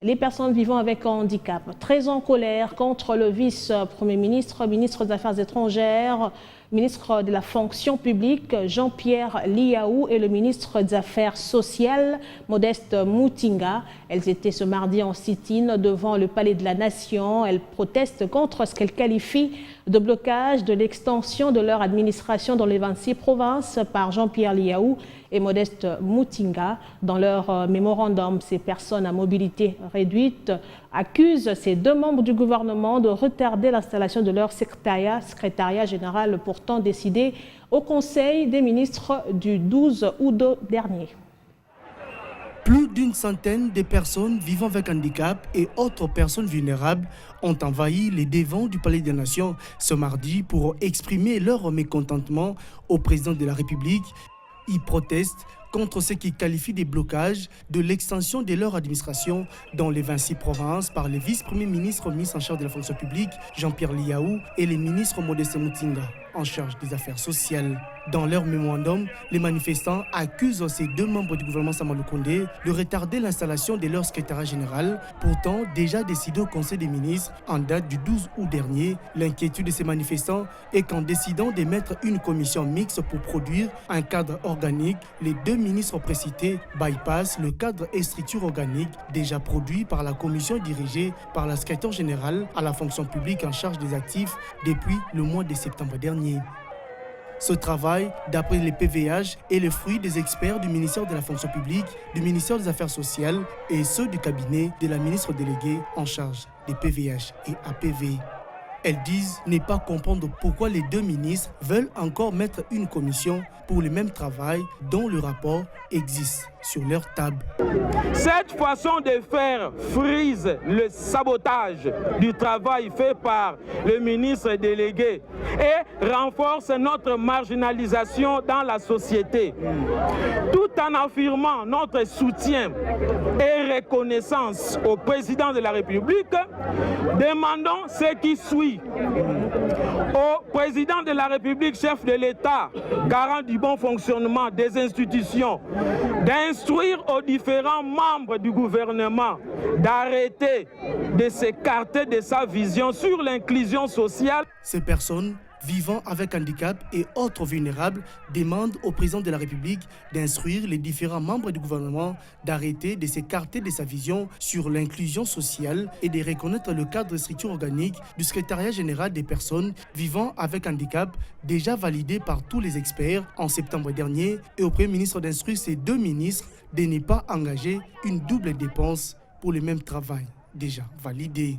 Les personnes vivant avec un handicap, très en colère contre le vice-premier ministre, ministre des Affaires étrangères, ministre de la fonction publique, Jean-Pierre Liaou, et le ministre des Affaires sociales, Modeste Mutinga. Elles étaient ce mardi en sit-in devant le Palais de la Nation. Elles protestent contre ce qu'elles qualifient de blocage de l'extension de leur administration dans les 26 provinces par Jean-Pierre Liaou et Modeste Mutinga. Dans leur mémorandum, ces personnes à mobilité réduite accusent ces deux membres du gouvernement de retarder l'installation de leur secrétariat général pourtant décidé au Conseil des ministres du 12 août dernier. Plus d'une centaine de personnes vivant avec handicap et autres personnes vulnérables ont envahi les devants du Palais des Nations ce mardi pour exprimer leur mécontentement au président de la République. Ils protestent contre ce qui qualifie des blocages de l'extension de leur administration dans les 26 provinces par les vice-premiers ministres mis en charge de la fonction publique, Jean-Pierre Liaou, et les ministres Modeste Mutinga, en charge des affaires sociales. Dans leur mémorandum, les manifestants accusent ces deux membres du gouvernement Sama Lukonde de retarder l'installation de leur secrétariat général, pourtant déjà décidé au Conseil des ministres en date du 12 août dernier. L'inquiétude de ces manifestants est qu'en décidant de mettre une commission mixte pour produire un cadre organique, les deux ministres précités bypassent le cadre et structure organique déjà produit par la commission dirigée par la secrétaire générale à la fonction publique en charge des actifs depuis le mois de septembre dernier. Ce travail, d'après les PVH, est le fruit des experts du ministère de la fonction publique, du ministère des Affaires sociales et ceux du cabinet de la ministre déléguée en charge des PVH et APV. Elles disent ne pas comprendre pourquoi les deux ministres veulent encore mettre une commission pour le même travail dont le rapport existe sur leur table. Cette façon de faire frise le sabotage du travail fait par le ministre délégué et renforce notre marginalisation dans la société. Tout en affirmant notre soutien et reconnaissance au président de la République, demandons ce qui suit. Au président de la République, chef de l'État, garant du bon fonctionnement des institutions, d'instruire aux différents membres du gouvernement d'arrêter de s'écarter de sa vision sur l'inclusion sociale. Ces personnes vivant avec handicap et autres vulnérables demandent au président de la République d'instruire les différents membres du gouvernement d'arrêter de s'écarter de sa vision sur l'inclusion sociale et de reconnaître le cadre de structure organique du secrétariat général des personnes vivant avec handicap déjà validé par tous les experts en septembre dernier et au Premier ministre d'instruire ces deux ministres de ne pas engager une double dépense pour le même travail déjà validé.